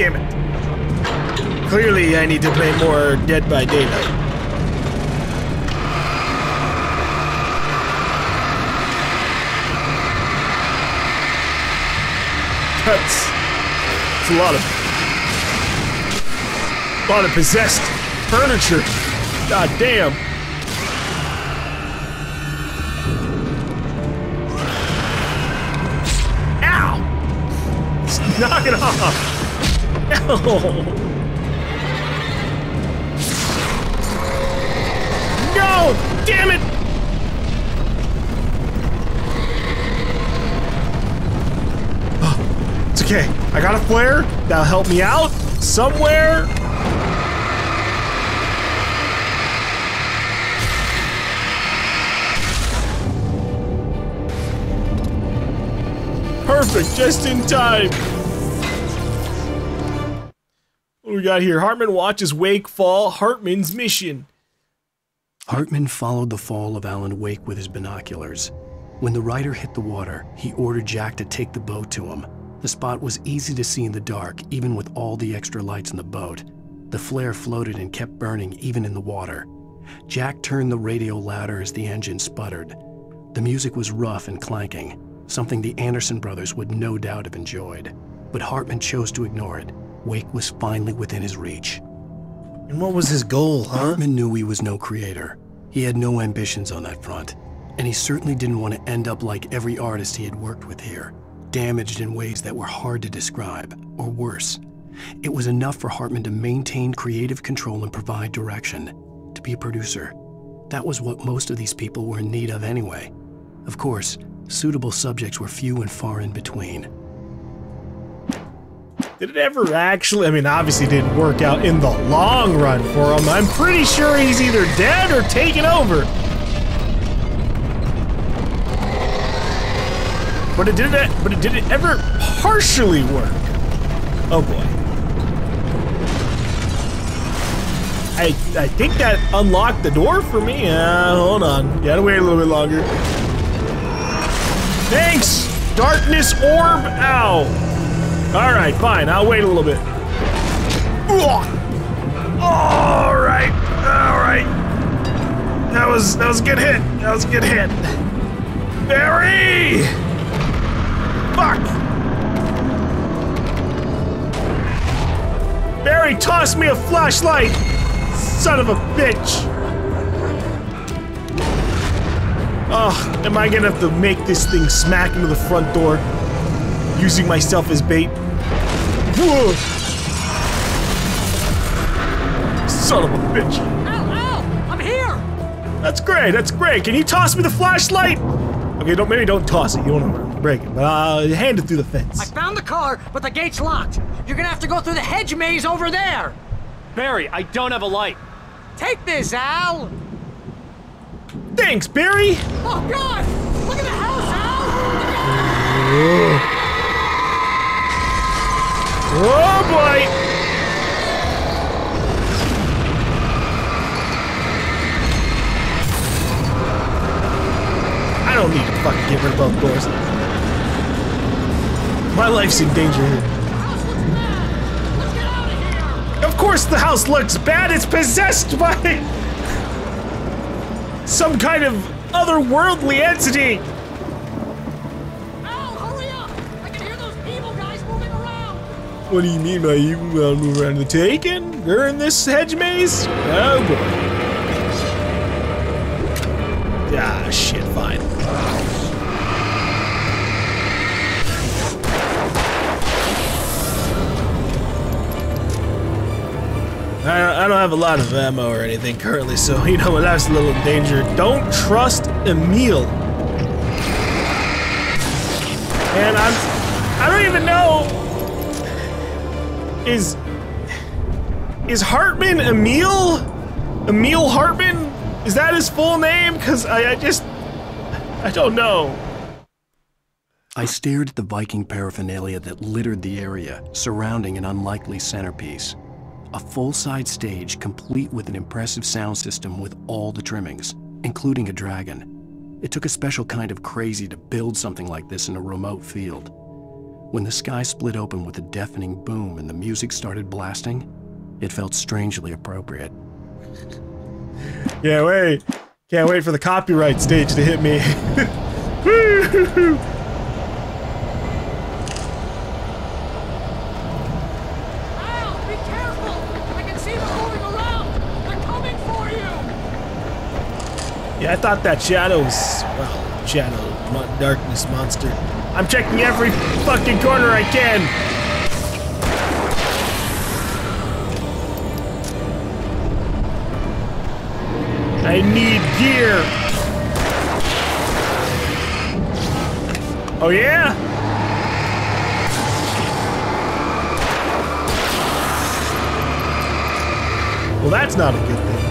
damn it. Clearly, I need to play more Dead by Daylight. That's a lot of possessed furniture. God damn. Ow! Knock it off. No. No! Damn it! It's okay. I got a flare. That'll help me out somewhere. Perfect, just in time. What do we got here? Hartman watches Wake fall. Hartman's mission. Hartman followed the fall of Alan Wake with his binoculars. When the rider hit the water, he ordered Jack to take the boat to him. The spot was easy to see in the dark, even with all the extra lights in the boat. The flare floated and kept burning even in the water. Jack turned the radio louder as the engine sputtered. The music was rough and clanking, something the Anderson brothers would no doubt have enjoyed. But Hartman chose to ignore it. Wake was finally within his reach. And what was his goal, huh? Hartman knew he was no creator. He had no ambitions on that front. And he certainly didn't want to end up like every artist he had worked with here, damaged in ways that were hard to describe, or worse. It was enough for Hartman to maintain creative control and provide direction, to be a producer. That was what most of these people were in need of anyway. Of course, suitable subjects were few and far in between. Did it ever actually, I mean, obviously didn't work out in the long run for him. I'm pretty sure he's either dead or taken over. But it did it ever partially work? Oh boy. I think that unlocked the door for me. Hold on. Gotta wait a little bit longer. Thanks! Darkness orb! Ow! Alright, fine. I'll wait a little bit. Alright. Alright. That was a good hit. That was a good hit. Barry! Fuck! Barry, toss me a flashlight! Son of a bitch! Oh, am I gonna have to make this thing smack into the front door? Using myself as bait? Whoa! Son of a bitch! Ow, ow! I'm here! That's great, that's great. Can you toss me the flashlight? Okay, maybe don't toss it. You don't want to break it, but hand it through the fence. I found the car, but the gate's locked. You're gonna have to go through the hedge maze over there. Barry, I don't have a light. Take this, Al. Thanks, Barry. Oh God! Look at the house, Al. Oh boy! I don't need to fucking get rid of both doors. My life's in danger here. Let's get out of here. Of course the house looks bad. It's possessed by some kind of otherworldly entity. Al, hurry up! I can hear those evil guys moving around. What do you mean by you move around the taken? They're in this hedge maze? Oh boy. Ah, shit, fine. I don't have a lot of ammo or anything currently, so you know, my life's a little in danger. Don't trust Emil. And I don't even know. Is Hartman Emil? Emil Hartman? Is that his full name? Cause I don't know. I stared at the Viking paraphernalia that littered the area, surrounding an unlikely centerpiece. A full-size stage complete with an impressive sound system with all the trimmings, including a dragon. It took a special kind of crazy to build something like this in a remote field. When the sky split open with a deafening boom and the music started blasting, it felt strangely appropriate. Yeah, wait. Can't wait for the copyright stage to hit me. Woo! Al, be careful! I can see them moving around! They're coming for you! Yeah, I thought that shadows, well, shadow, darkness monster. I'm checking every fucking corner I can. I need gear. Oh yeah? Well, that's not a good thing.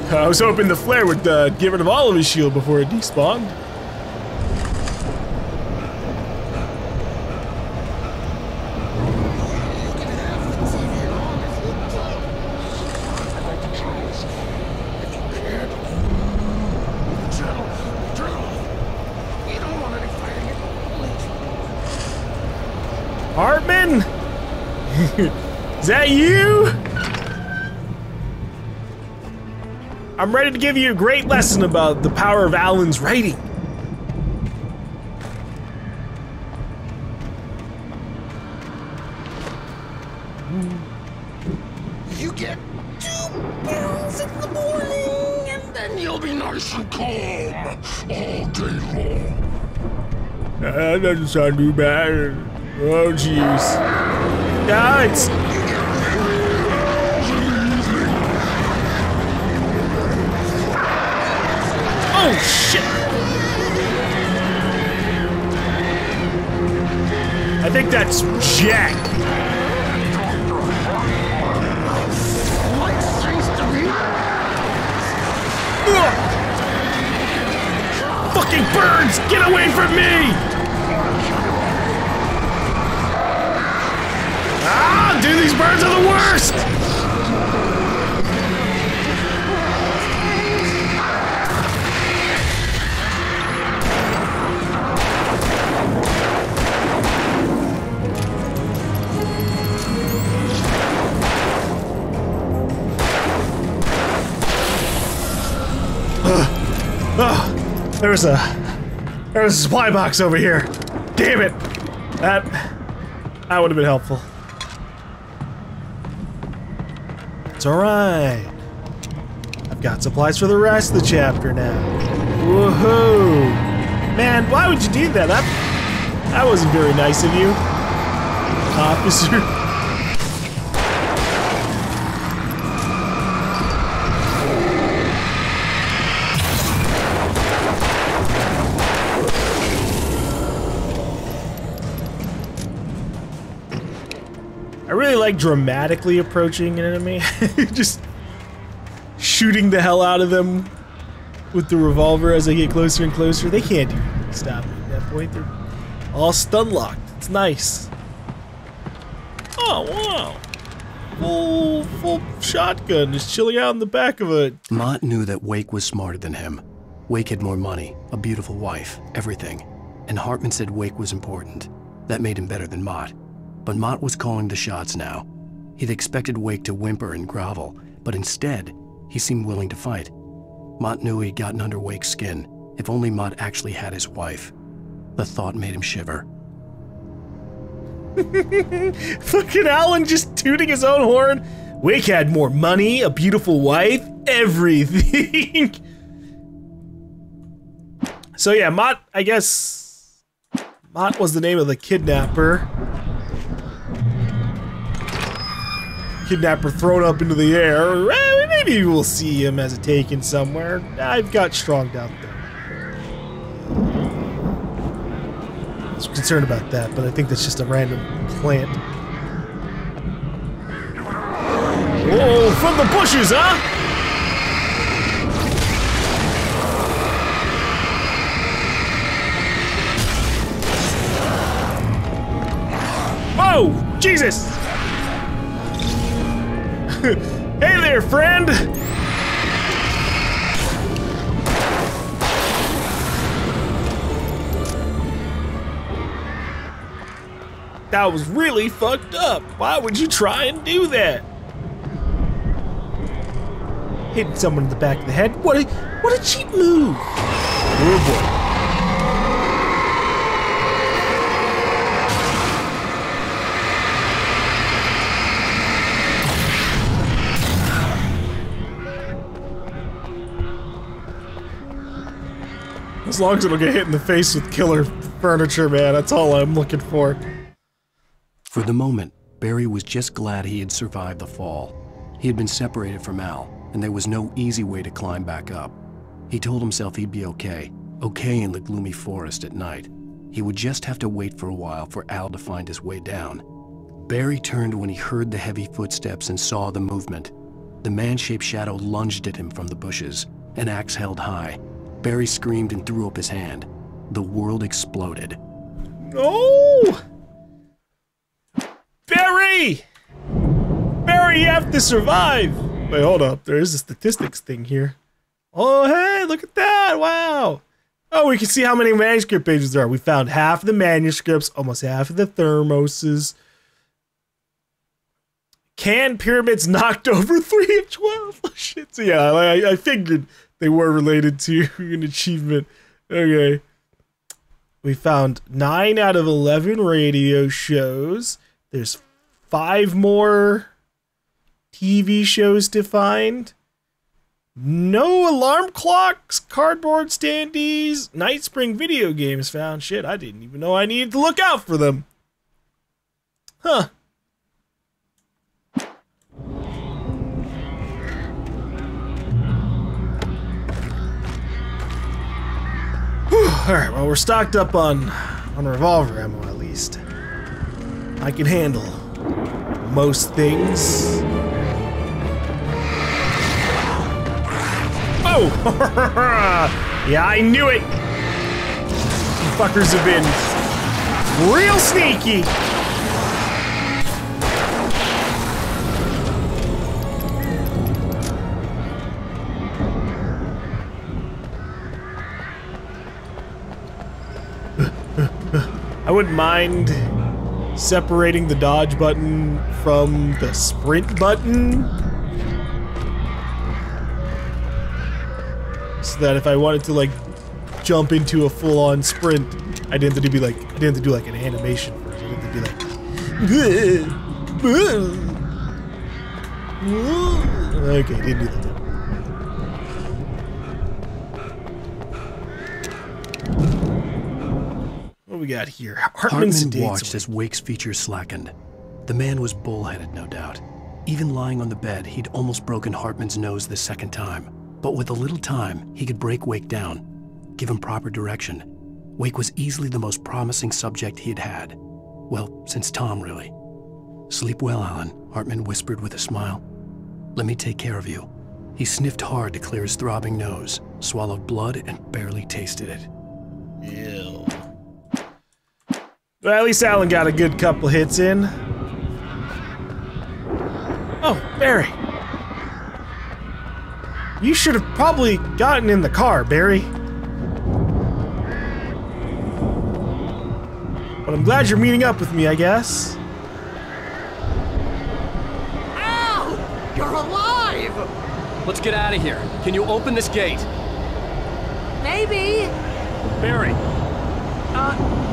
I was hoping the flare would get rid of all of his shield before it despawned. Hartman? Is that you? I'm ready to give you a great lesson about the power of Alan's writing. You get 2 pills in the morning, and then you'll be nice and calm all day long. That doesn't sound too bad. Oh, jeez. Yeah, it's... Oh, shit! I think that's Jack. Ugh. Fucking birds! Get away from me! Ah, dude, these birds are the worst! There's a supply box over here. Damn it! That would have been helpful. It's alright. I've got supplies for the rest of the chapter now. Woohoo! Man, why would you do that? That wasn't very nice of you, officer. I really like dramatically approaching an enemy. Just shooting the hell out of them with the revolver as I get closer and closer. They can't do anything to stop me at that point. They're all stun locked. It's nice. Oh, wow. Full shotgun just chilling out in the back of it. Mott knew that Wake was smarter than him. Wake had more money, a beautiful wife, everything. And Hartman said Wake was important. That made him better than Mott. But Mott was calling the shots now. He'd expected Wake to whimper and grovel, but instead, he seemed willing to fight. Mott knew he'd gotten under Wake's skin. If only Mott actually had his wife. The thought made him shiver. Fucking Alan just tooting his own horn. Wake had more money, a beautiful wife, everything. So yeah, Mott, I guess... Mott was the name of the kidnapper. Kidnapper thrown up into the air. Maybe we'll see him as a taken somewhere. I've got strong doubt there. I was concerned about that, but I think that's just a random plant. Whoa, from the bushes, huh? Whoa, Jesus! Hey there, friend! That was really fucked up. Why would you try and do that? Hitting someone in the back of the head. What a cheap move. Oh boy. As long as it'll get hit in the face with killer furniture, man, that's all I'm looking for. For the moment, Barry was just glad he had survived the fall. He had been separated from Al, and there was no easy way to climb back up. He told himself he'd be okay in the gloomy forest at night. He would just have to wait for a while for Al to find his way down. Barry turned when he heard the heavy footsteps and saw the movement. The man-shaped shadow lunged at him from the bushes, an axe held high. Barry screamed and threw up his hand. The world exploded. No! Barry! Barry, you have to survive! Wait, hold up. There is a statistics thing here. Oh, hey, look at that! Wow! Oh, we can see how many manuscript pages there are. We found half of the manuscripts, almost half of the thermoses. Canned pyramids knocked over 3 of 12. Oh, shit. So yeah, I figured they were related to an achievement. Okay. We found 9 out of 11 radio shows. There's 5 more TV shows to find. No alarm clocks, cardboard standees, Night Spring video games found. Shit, I didn't even know I needed to look out for them. Huh. Alright, well, we're stocked up on revolver ammo at least. I can handle most things. Oh! Yeah, I knew it! You fuckers have been real sneaky! I wouldn't mind separating the dodge button from the sprint button, so that if I wanted to like jump into a full-on sprint, I didn't have to do like an animation first. I didn't have to be like, okay, didn't do that. What we got here? Hartman watched as Wake's features slackened. The man was bullheaded, no doubt. Even lying on the bed, he'd almost broken Hartman's nose the second time. But with a little time, he could break Wake down, give him proper direction. Wake was easily the most promising subject he had had. Well, since Tom, really. Sleep well, Alan, Hartman whispered with a smile. Let me take care of you. He sniffed hard to clear his throbbing nose, swallowed blood, and barely tasted it. Ew. Well, at least Alan got a good couple hits in. Oh, Barry. You should have probably gotten in the car, Barry. But I'm glad you're meeting up with me, I guess. Al! You're alive! Let's get out of here. Can you open this gate? Maybe. Barry.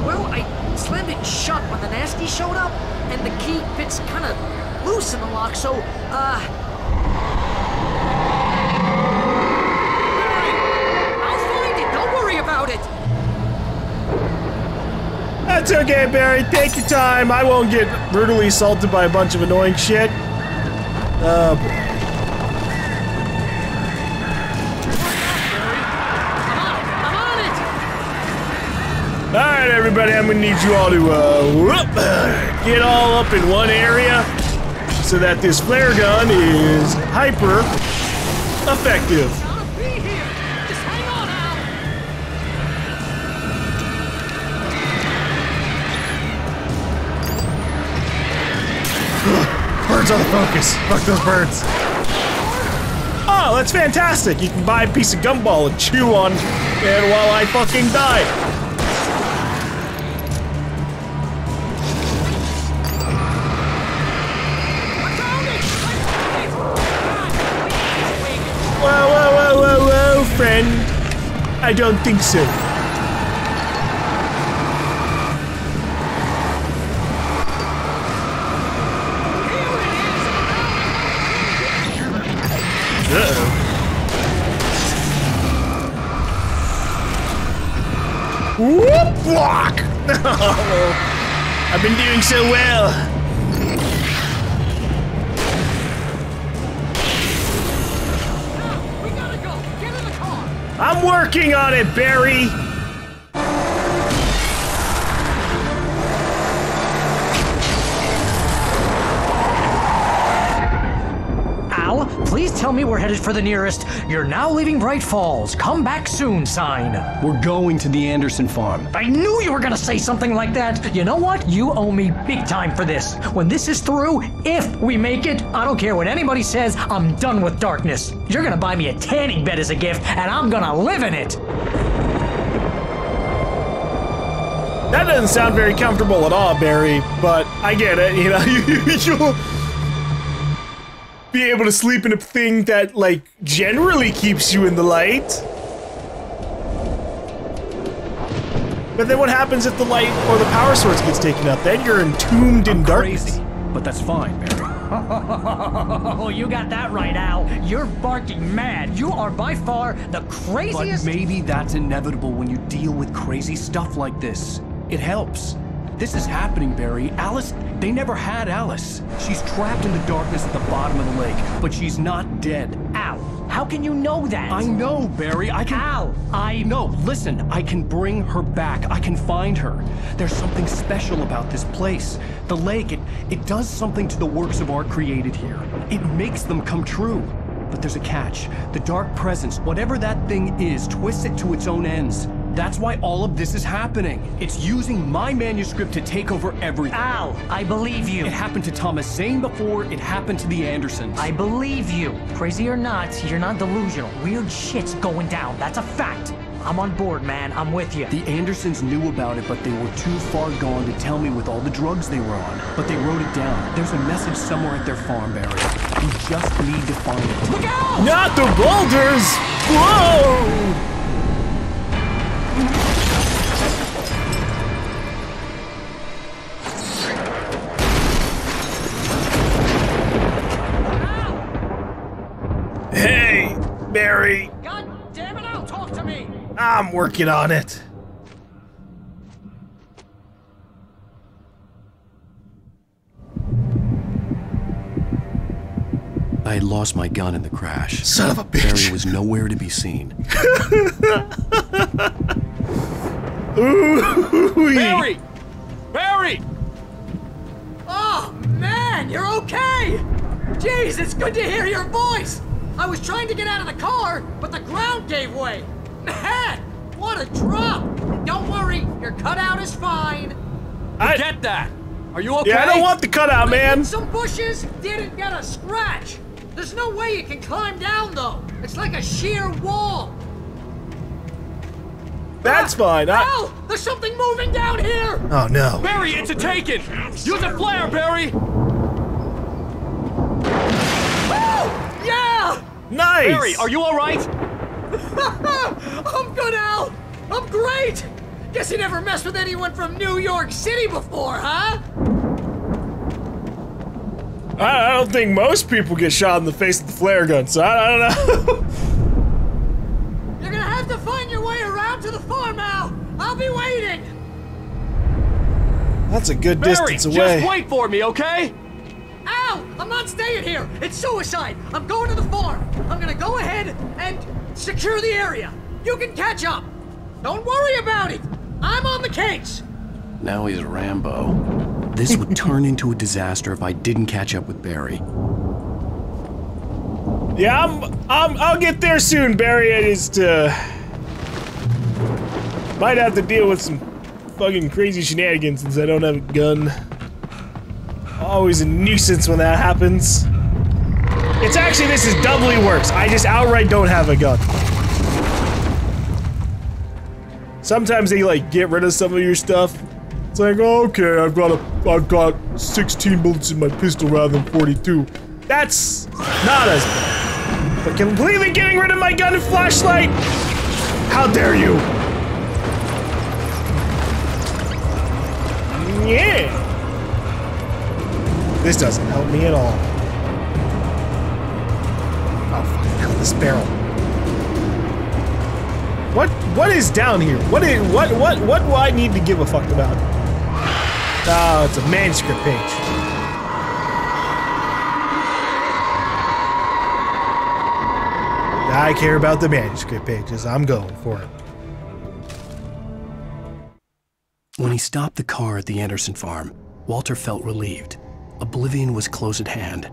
Well, I slammed it shut when the nasty showed up, and the key fits kind of loose in the lock, so, Barry! I'll find it, don't worry about it! That's okay, Barry. Take your time. I won't get brutally assaulted by a bunch of annoying shit. Oh, boy. Alright, everybody, I'm gonna need you all to get all up in one area so that this flare gun is hyper effective. I'll be here! Just hang on, Al! Birds on the focus. Fuck those birds. Oh, that's fantastic. You can buy a piece of gumball and chew on and while I fucking die. friend? I don't think so. Uh-oh. Whoop! Block! I've been doing so well. We gotta go. Get in the car. I'm working on it, Barry. Al, please tell me we're headed for the nearest "You're now leaving Bright Falls. Come back soon" sign. We're going to the Anderson farm. I knew you were gonna say something like that. You know what? You owe me big time for this. When this is through, if we make it, I don't care what anybody says, I'm done with darkness. You're gonna buy me a tanning bed as a gift, and I'm gonna live in it. That doesn't sound very comfortable at all, Barry, but I get it, you know, you'll be able to sleep in a thing that, like, generally keeps you in the light. But then what happens if the light or the power source gets taken up? Then you're entombed in darkness. Crazy, but that's fine, Barry. Oh, you got that right, Al. You're barking mad. You are by far the craziest. But maybe that's inevitable when you deal with crazy stuff like this. It helps. This is happening, Barry. Alice, they never had Alice. She's trapped in the darkness at the bottom of the lake, but she's not dead. Al, how can you know that? I know, Barry. I can... Al, No, listen. I can bring her back. I can find her. There's something special about this place. The lake, it does something to the works of art created here. It makes them come true. But there's a catch. The dark presence, whatever that thing is, twists it to its own ends. That's why all of this is happening. It's using my manuscript to take over everything. Al, I believe you. It happened to Thomas Zane before it happened to the Andersons. I believe you. Crazy or not, you're not delusional. Weird shit's going down. That's a fact. I'm on board, man. I'm with you. The Andersons knew about it, but they were too far gone to tell me with all the drugs they were on. But they wrote it down. There's a message somewhere at their farm, Barry. We just need to find it. Look out! Not the boulders! Whoa! Hey, Barry. God damn it, Al, talk to me! I'm working on it. I had lost my gun in the crash. Son of a bitch. Barry was nowhere to be seen. Ooh. Barry! Barry! Oh, man, you're okay! Jeez, it's good to hear your voice! I was trying to get out of the car, but the ground gave way. Man, what a drop! Don't worry, your cutout is fine. Get that! Are you okay? Yeah, I don't want the cutout, I man. hit some bushes, didn't get a scratch. There's no way you can climb down, though. It's like a sheer wall. That's fine. Al, there's something moving down here! Oh, no. Barry, it's a taken! Use a flare, Barry! Oh, yeah! Nice. Barry, are you alright? I'm good, Al. I'm great. Guess you never messed with anyone from New York City before, huh? I don't think most people get shot in the face with the flare gun, so I don't know. You're gonna have to find your way around to the farm, Al. I'll be waiting. That's a good Barry, distance away. just wait for me, okay? Al, I'm not staying here. It's suicide. I'm going to the farm. I'm gonna go ahead and secure the area. You can catch up. Don't worry about it. I'm on the case. Now he's Rambo. This would turn into a disaster if I didn't catch up with Barry. Yeah, I'll get there soon, Barry. I just, might have to deal with some fucking crazy shenanigans since I don't have a gun. Always a nuisance when that happens. It's actually, this is doubly worse. I just outright don't have a gun. Sometimes they, like, get rid of some of your stuff. It's like, oh, okay, I've got 16 bullets in my pistol rather than 42. That's not as bad. But completely getting rid of my gun and flashlight? How dare you? Yeah. This doesn't help me at all. Oh, fuck, hell, this barrel. What is down here? What do I need to give a fuck about? Oh, it's a manuscript page. I care about the manuscript pages. I'm going for it. When he stopped the car at the Anderson farm, Walter felt relieved. Oblivion was close at hand.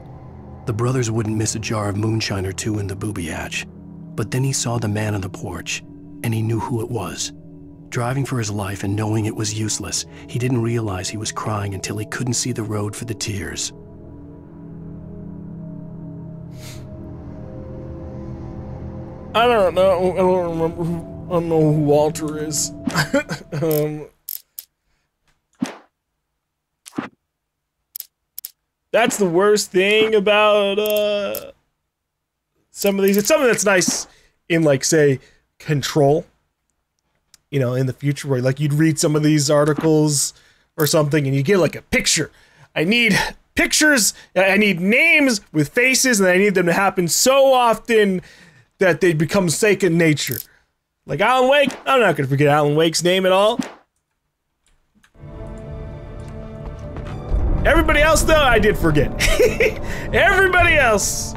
The brothers wouldn't miss a jar of moonshine or two in the booby hatch. But then he saw the man on the porch, and he knew who it was. Driving for his life and knowing it was useless, he didn't realize he was crying until he couldn't see the road for the tears. I don't know. I don't remember who. I don't know who Walter is. That's the worst thing about some of these. It's something that's nice in, like, say, Control. You know, in the future, where like you'd read some of these articles or something, and you get like a picture. I need pictures. I need names with faces, and I need them to happen so often that they become second nature. Like Alan Wake, I'm not gonna forget Alan Wake's name at all. Everybody else, though, I did forget. Everybody else.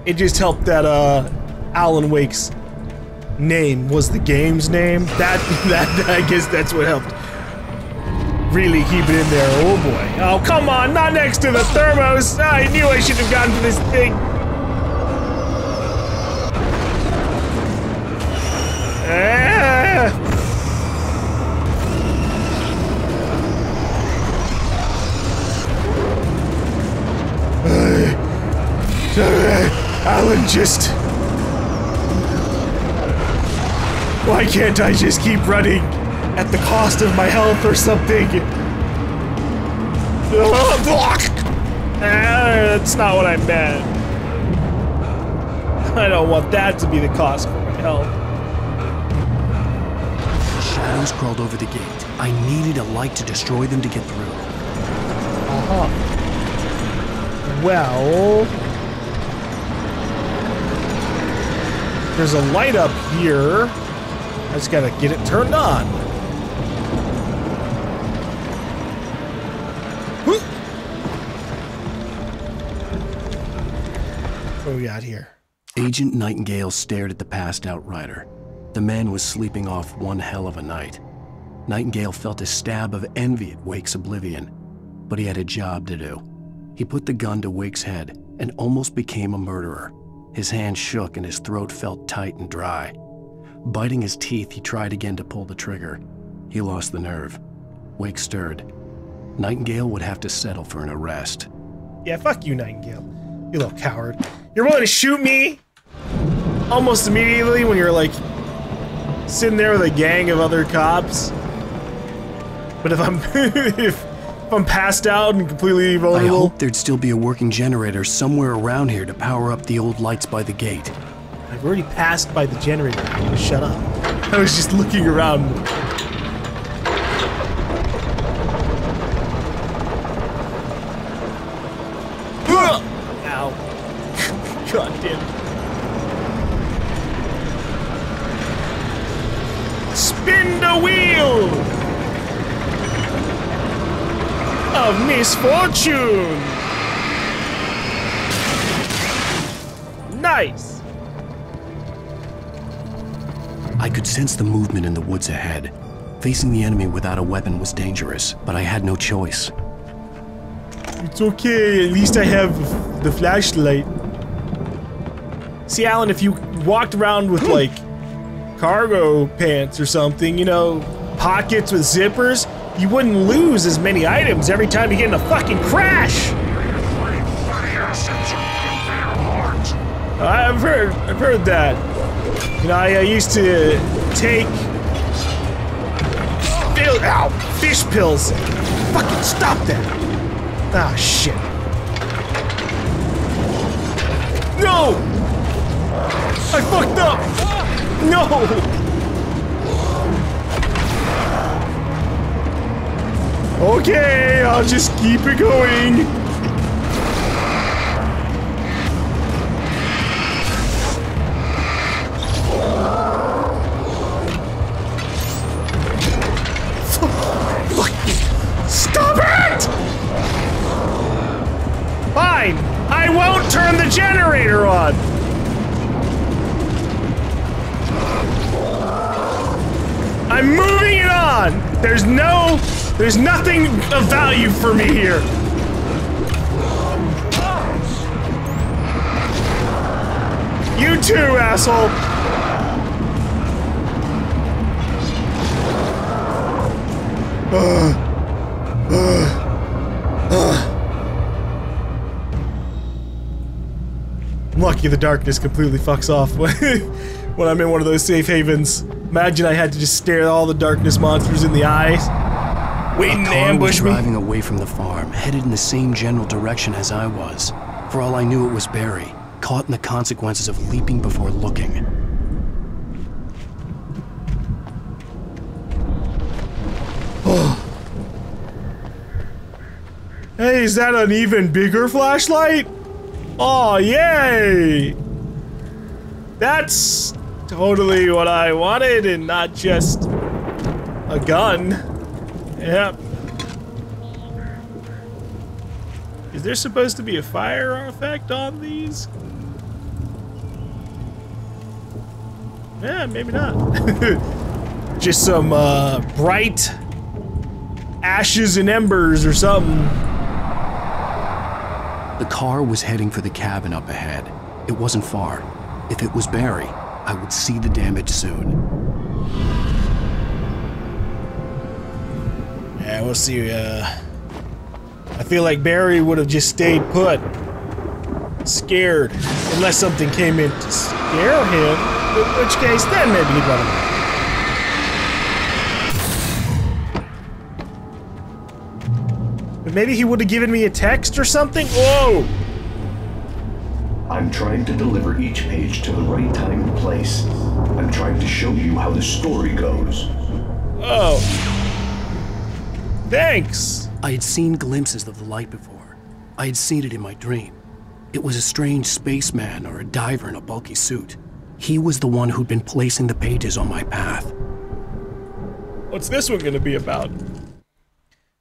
It just helped that Alan Wake's name was the game's name. That I guess that's what helped really keep it in there. Oh boy. Oh, come on, not next to the thermos. Oh, I knew I should have gone for this thing. Alan, just... Why can't I just keep running at the cost of my health or something? That's not what I meant. I don't want that to be the cost for my health. Shadows crawled over the gate. I needed a light to destroy them to get through. Well... There's a light up here. I just gotta get it turned on. What do we got here? Agent Nightingale stared at the passed out rider. The man was sleeping off one hell of a night. Nightingale felt a stab of envy at Wake's oblivion, but he had a job to do. He put the gun to Wake's head and almost became a murderer. His hand shook and his throat felt tight and dry. Biting his teeth, he tried again to pull the trigger. He lost the nerve. Wake stirred. Nightingale would have to settle for an arrest. Yeah, fuck you, Nightingale. You little coward. You're willing to shoot me almost immediately when you're, like, sitting there with a gang of other cops. But if I'm... if I'm passed out and completely vulnerable... I hoped there'd still be a working generator somewhere around here to power up the old lights by the gate. I've already passed by the generator. Shut up. I was just looking around. Ow. God damn it. Spin the wheel of misfortune. Nice. I could sense the movement in the woods ahead. Facing the enemy without a weapon was dangerous, but I had no choice. It's okay, at least I have the flashlight. See, Alan, if you walked around with, like, cargo pants or something, you know, pockets with zippers, you wouldn't lose as many items every time you get in a fucking crash! I've heard that. You know, I used to take fish pills. Fucking stop that! Ah, shit. No! I fucked up! No! Okay, I'll just keep it going. Stop it! Fine, I won't turn the generator on. I'm moving it on. There's nothing of value for me here. You too, asshole. I'm lucky the darkness completely fucks off when I'm in one of those safe havens. Imagine I had to just stare all the darkness monsters in the eyes, waiting to ambush me. Driving away from the farm, headed in the same general direction as I was. For all I knew, it was Barry, caught in the consequences of leaping before looking. Hey, is that an even bigger flashlight? Oh, yay! That's totally what I wanted and not just a gun. Yep. Is there supposed to be a fire effect on these? Yeah, maybe not. Just some bright ashes and embers or something. The car was heading for the cabin up ahead. It wasn't far. If it was Barry, I would see the damage soon. Yeah, we'll see. I feel like Barry would have just stayed put. Scared. Unless something came in to scare him. In which case, then maybe he'd run away. But maybe he would have given me a text or something? Whoa! I'm trying to deliver each page to the right time and place. I'm trying to show you how the story goes. Oh. Thanks! I had seen glimpses of the light before. I had seen it in my dream. It was a strange spaceman or a diver in a bulky suit. He was the one who'd been placing the pages on my path. What's this one gonna be about?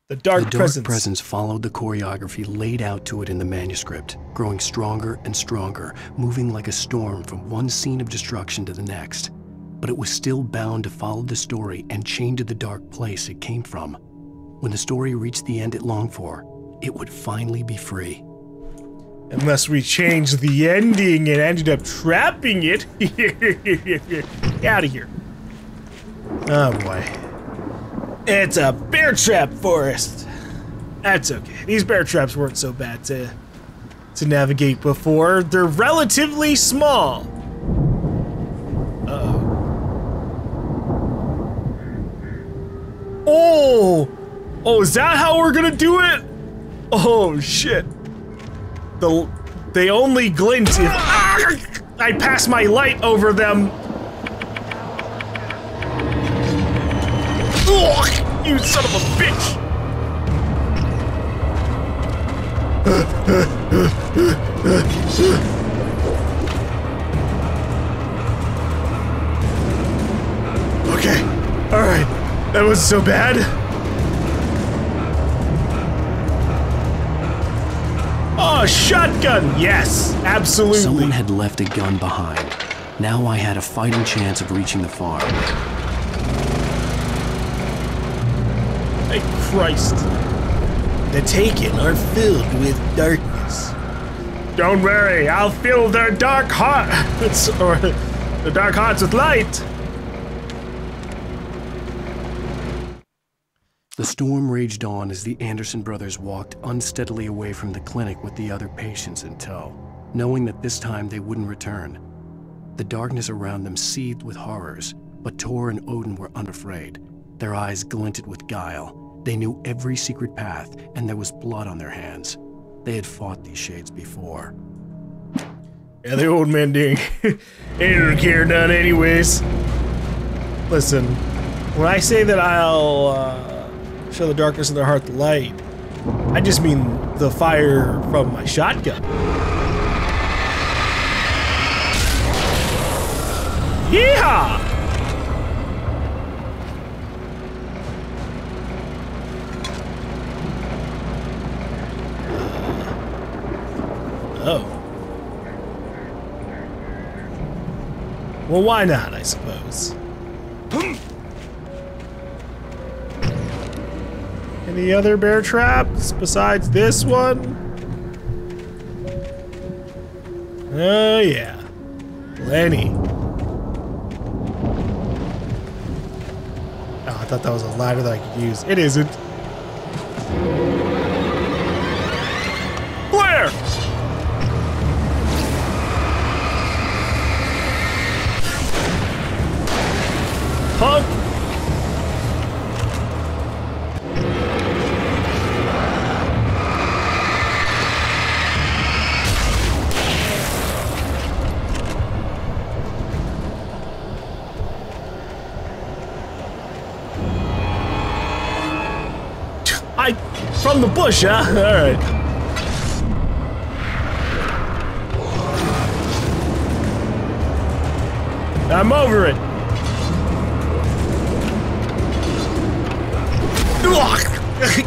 The Dark Presence followed the choreography laid out to it in the manuscript, growing stronger and stronger, moving like a storm from one scene of destruction to the next. But it was still bound to follow the story and chained to the dark place it came from. When the story reached the end it longed for, it would finally be free. Unless we changed the ending and ended up trapping it. Get out of here. Oh boy. It's a bear trap forest. That's okay. These bear traps weren't so bad to navigate before. They're relatively small. Uh-oh. Oh! Oh, is that how we're gonna do it? Oh, shit. They only glint if I pass my light over them. Ugh, you son of a bitch! Okay, alright. That wasn't so bad. Oh, shotgun! Yes, absolutely. Someone had left a gun behind. Now I had a fighting chance of reaching the farm. Thank Christ. The Taken are filled with darkness. Don't worry, I'll fill their dark hearts, or the dark hearts with light. The storm raged on as the Anderson brothers walked unsteadily away from the clinic with the other patients in tow, knowing that this time they wouldn't return. The darkness around them seethed with horrors, but Tor and Odin were unafraid. Their eyes glinted with guile, They knew every secret path, and there was blood on their hands. They had fought these shades before. Yeah, the old man didn't care none anyways. Listen, when I say that I'll show the darkness in their heart the light, I just mean the fire from my shotgun. Yeehaw! Oh. Well, why not, I suppose. Any other bear traps besides this one? Oh, yeah. Plenty. Oh, I thought that was a ladder that I could use. It isn't. Flare! Punk! From the bush, huh? Alright. I'm over it.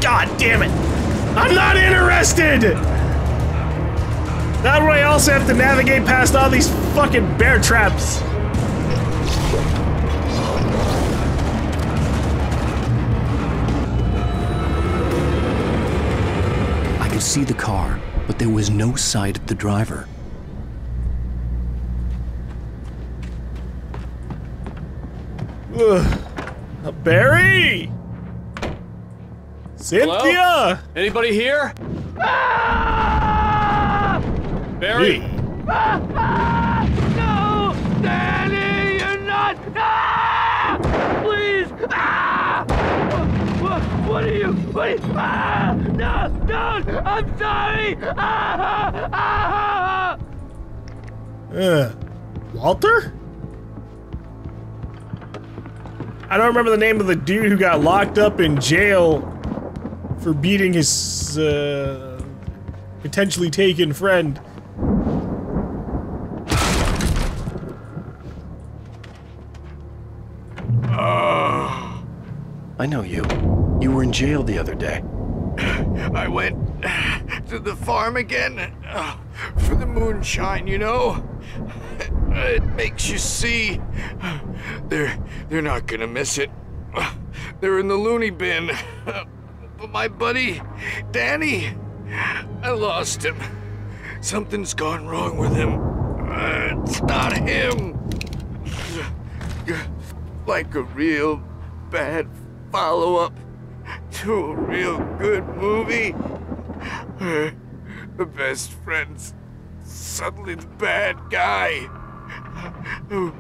God damn it. I'm not interested! That way I also have to navigate past all these fucking bear traps. I could see the car, but there was no sight of the driver. Barry! Cynthia! Hello? Anybody here? Ah! Barry? Hey. No! Danny, you're not! Ah! Please! Ah! What are you? Ah! No! Don't! I'm sorry! Ah! Walter? I don't remember the name of the dude who got locked up in jail for beating his potentially taken friend. I know you. You were in jail the other day. I went to the farm again for the moonshine, you know? It makes you see. They're not gonna miss it. They're in the loony bin. But my buddy, Danny, I lost him. Something's gone wrong with him. It's not him. Like a real bad follow-up to a real good movie. The best friend's suddenly the bad guy. Who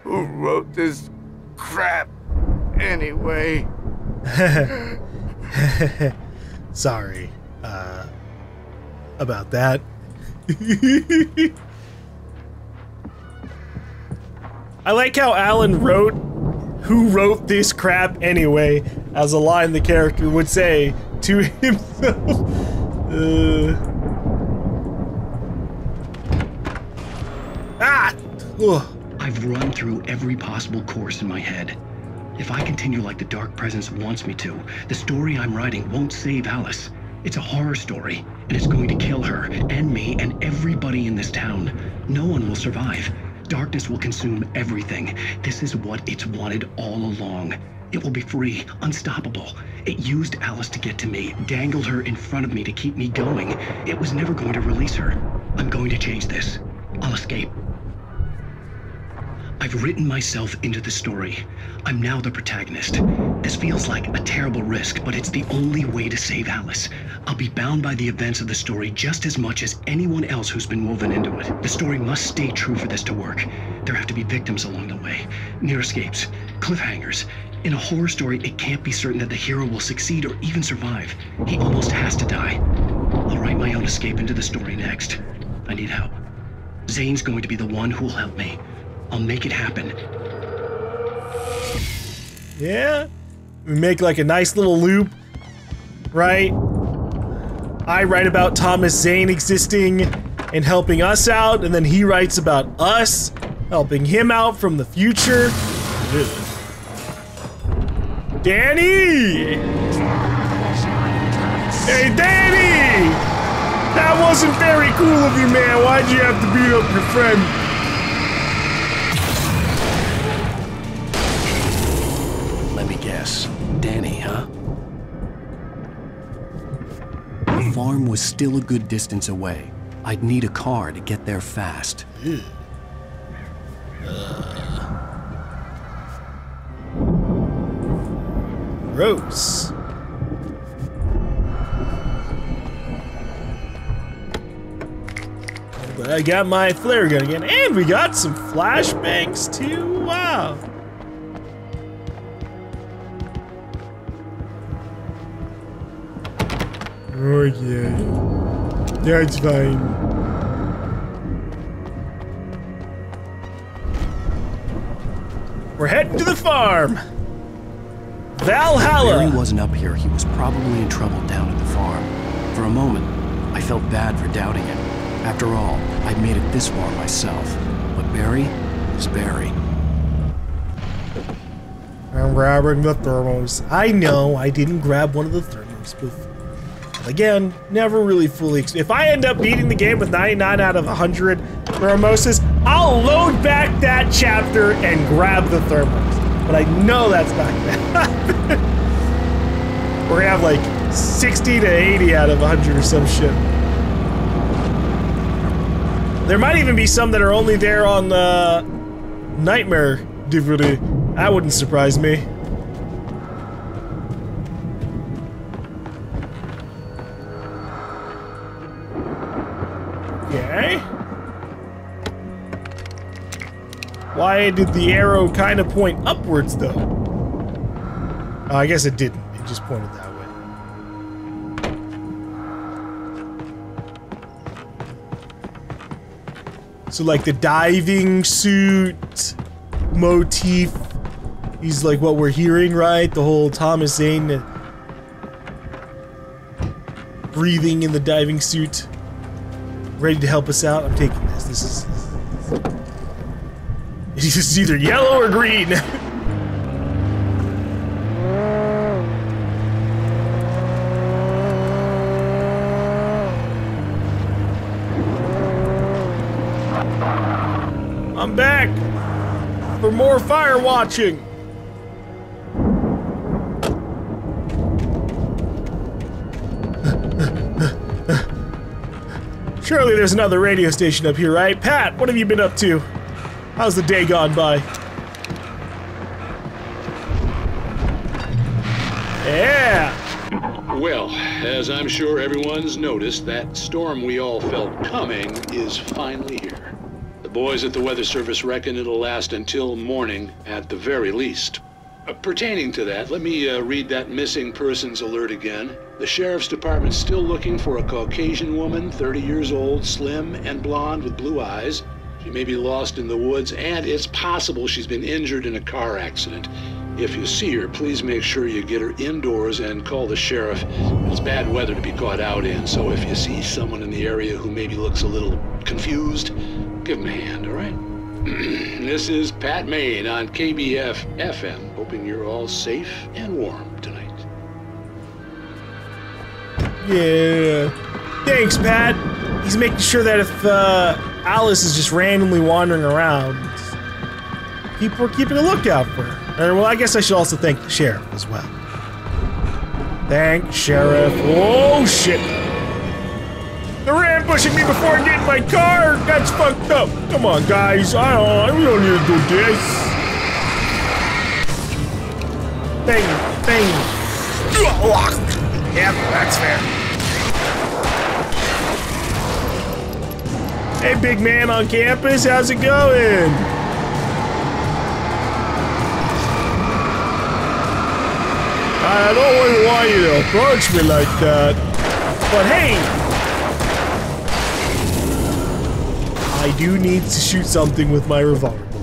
wrote this crap anyway? Sorry, about that. I like how Alan wrote, "Who wrote this crap anyway?" as a line the character would say to himself. Ugh. I've run through every possible course in my head. If I continue like the Dark Presence wants me to, the story I'm writing won't save Alice. It's a horror story, and it's going to kill her, and me, and everybody in this town. No one will survive. Darkness will consume everything. This is what it's wanted all along. It will be free, unstoppable. It used Alice to get to me, dangled her in front of me to keep me going. It was never going to release her. I'm going to change this. I'll escape. I've written myself into the story. I'm now the protagonist. This feels like a terrible risk, but it's the only way to save Alice. I'll be bound by the events of the story just as much as anyone else who's been woven into it. The story must stay true for this to work. There have to be victims along the way, near escapes, cliffhangers. In a horror story, it can't be certain that the hero will succeed or even survive. He almost has to die. I'll write my own escape into the story next. I need help. Zane's going to be the one who will help me. I'll make it happen. Yeah? We make like a nice little loop, right? I write about Thomas Zane existing and helping us out, and then he writes about us helping him out from the future. Danny! Hey, Danny! That wasn't very cool of you, man. Why'd you have to beat up your friend? Let me guess. Danny, huh? The farm was still a good distance away. I'd need a car to get there fast. Gross. But I got my flare gun again, and we got some flashbangs too. Wow. Okay. That's fine. We're heading to the farm. Valhalla! Barry wasn't up here. He was probably in trouble down at the farm. For a moment, I felt bad for doubting him. After all, I'd made it this far myself. But Barry is Barry. I'm grabbing the thermos. I know I didn't grab one of the thermos, but again, never really fully. If I end up beating the game with 99 out of 100 thermoses, I'll load back that chapter and grab the thermos. But I know that's not gonna happen. We're gonna have like 60 to 80 out of 100 or some shit. There might even be some that are only there on the Nightmare DVD. That wouldn't surprise me. Okay. Why did the arrow kind of point upwards, though? Oh, I guess it didn't. It just pointed that way. So, like, the diving suit motif is, like, what we're hearing, right? The whole Thomas Zane breathing in the diving suit. Ready to help us out? I'm taking this. This is... It's either yellow or green. I'm back for more fire watching. Surely there's another radio station up here, right? Pat, what have you been up to? How's the day gone by? Yeah! Well, as I'm sure everyone's noticed, that storm we all felt coming is finally here. The boys at the Weather Service reckon it'll last until morning at the very least. Pertaining to that, let me read that missing persons alert again. The Sheriff's Department's still looking for a Caucasian woman, 30 years old, slim and blonde with blue eyes. She may be lost in the woods, and it's possible she's been injured in a car accident. If you see her, please make sure you get her indoors and call the sheriff. It's bad weather to be caught out in, so if you see someone in the area who maybe looks a little confused, give him a hand, all right? This is Pat Maine on KBF FM, hoping you're all safe and warm tonight. Yeah. Thanks, Pat. He's making sure that if Alice is just randomly wandering around, we're keeping a lookout for her. Well, I guess I should also thank the sheriff as well. Thanks, Sheriff. Oh, shit. They're ambushing me before I get in my car. That's fucked up. Come on, guys. We don't need to do this. Bang, bang. Yep, that's fair. Hey, big man on campus, how's it going? I don't really want you to approach me like that. But hey! I do need to shoot something with my revolver.